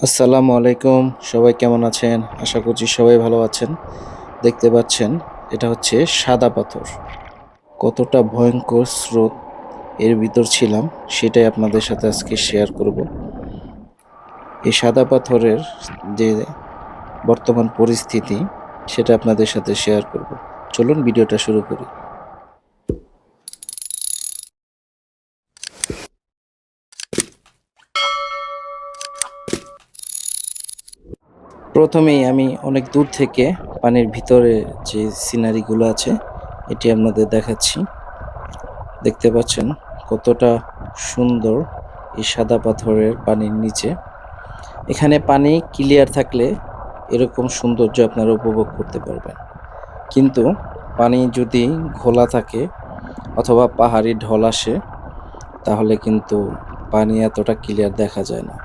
আসসালামু আলাইকুম। সবাই কেমন আছেন? আশা করছি সবাই ভালো আছেন। দেখতে পাচ্ছেন এটা হচ্ছে সাদা পাথর। কতটা ভয়ঙ্কর স্রোত এর ভিতর ছিলাম সেটাই আপনাদের সাথে আজকে শেয়ার করব। এই সাদা পাথরের যে বর্তমান পরিস্থিতি সেটা আপনাদের সাথে শেয়ার করব। চলুন ভিডিওটা শুরু করি। প্রথমেই আমি অনেক দূর থেকে পানির ভিতরে যে সিনারিগুলো আছে এটি আপনাদের দেখাচ্ছি। দেখতে পাচ্ছেন কতটা সুন্দর এই সাদা পাথরের পানির নিচে। এখানে পানি ক্লিয়ার থাকলে এরকম সৌন্দর্য আপনারা উপভোগ করতে পারবেন, কিন্তু পানি যদি ঘোলা থাকে অথবা পাহাড়ি ঢল আসে তাহলে কিন্তু পানি এতটা ক্লিয়ার দেখা যায় না।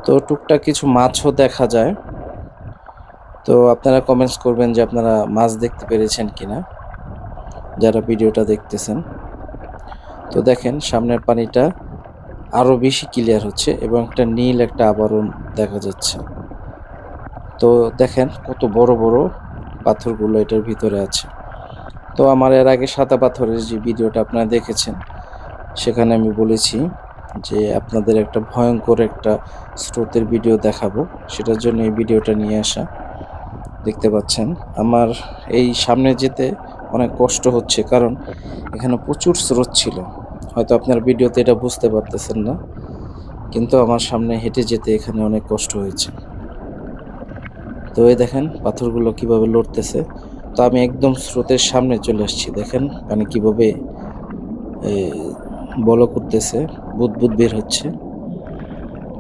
তো টুকটাক কিছু মাছও দেখা যায়। তো আপনারা কমেন্টস করবেন যে আপনারা মাছ দেখতে পেরেছেন কিনা, যারা ভিডিওটা দেখতেছেন। তো দেখেন সামনের পানিটা আরও বেশি ক্লিয়ার হচ্ছে এবং একটা নীল একটা আবরণ দেখা যাচ্ছে। তো দেখেন কত বড় বড় পাথরগুলো এটার ভিতরে আছে। তো আমার এর আগে সাদা পাথরের যে ভিডিওটা আপনারা দেখেছেন সেখানে আমি বলেছি যে আপনাদের একটা ভয়ঙ্কর একটা স্রোতের ভিডিও দেখাবো, সেটার জন্য এই ভিডিওটা নিয়ে আসা। দেখতে পাচ্ছেন আমার এই সামনে যেতে অনেক কষ্ট হচ্ছে, কারণ এখানে প্রচুর স্রোত ছিল। হয়তো আপনার ভিডিওতে এটা বুঝতে পারতেছেন না, কিন্তু আমার সামনে হেঁটে যেতে এখানে অনেক কষ্ট হয়েছে। তো এই দেখেন পাথরগুলো কিভাবে লড়তেছে। তো আমি একদম স্রোতের সামনে চলে আসছি, দেখেন পানি কিভাবে বল করতেছে, বুদবুদ বের হচ্ছে।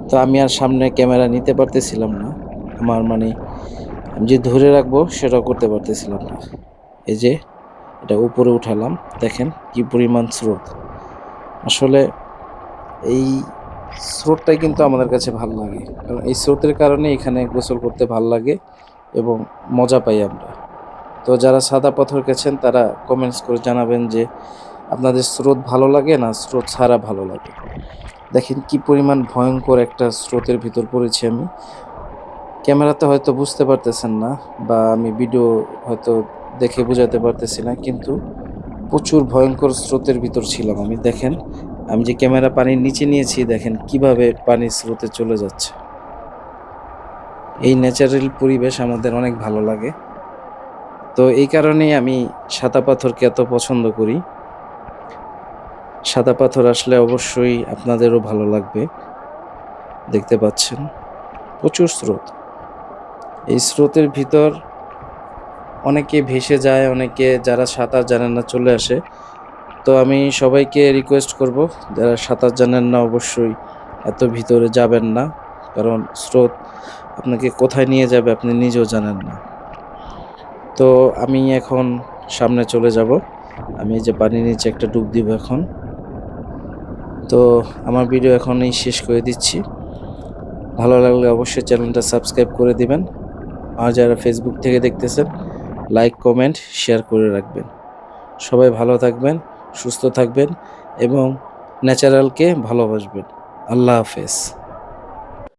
তো আমি আর সামনে ক্যামেরা নিতে পারতেছিলাম না, আমার মানে আমি যে ধরে রাখবো সেটাও করতে পারতেছিলাম না। এই যে এটা উপরে উঠালাম, দেখেন কি পরিমাণ স্রোত। আসলে এই স্রোতটাই কিন্তু আমাদের কাছে ভালো লাগে, কারণ এই স্রোতের কারণে এখানে গোসল করতে ভালো লাগে এবং মজা পাই আমরা। তো যারা সাদা পাথর গেছেন তারা কমেন্টস করে জানাবেন যে আপনাদের স্রোত ভালো লাগে না স্রোত ছাড়া ভালো লাগে। দেখেন কি পরিমাণ ভয়ঙ্কর একটা স্রোতের ভিতর পড়েছি আমি। ক্যামেরাতে হয়তো বুঝতে পারতেছেন না, বা আমি ভিডিও হয়তো দেখে বোঝাতে পারতেছি না, কিন্তু প্রচুর ভয়ঙ্কর স্রোতের ভিতর ছিলাম আমি। দেখেন আমি যে ক্যামেরা পানির নিচে নিয়েছি, দেখেন কিভাবে পানির স্রোতে চলে যাচ্ছে। এই ন্যাচারাল পরিবেশ আমাদের অনেক ভালো লাগে। তো এই কারণেই আমি সাদা পাথরকে এত পছন্দ করি। সাদা পাথর আসলে অবশ্যই আপনাদেরও ভালো লাগবে। দেখতে পাচ্ছেন প্রচুর স্রোত। এই স্রোতের ভিতর অনেকে ভেসে যায়, অনেকে যারা সাঁতার জানেন না চলে আসে। তো আমি সবাইকে রিকোয়েস্ট করব, যারা সাঁতার জানেন না অবশ্যই এত ভিতরে যাবেন না, কারণ স্রোত আপনাকে কোথায় নিয়ে যাবে আপনি নিজেও জানেন না। তো আমি এখন সামনে চলে যাব, আমি এই যে পানির নিচে একটা ডুব দিব এখন। তো আমার ভিডিও এখনই শেষ করে দিচ্ছি। ভালো লাগলে অবশ্যই চ্যানেলটা সাবস্ক্রাইব করে দিবেন, আর যারা ফেসবুক থেকে দেখতেছেন লাইক কমেন্ট শেয়ার করে রাখবেন। সবাই ভালো থাকবেন, সুস্থ থাকবেন এবং ন্যাচারালকে ভালোবাসবেন। আল্লাহ হাফেজ।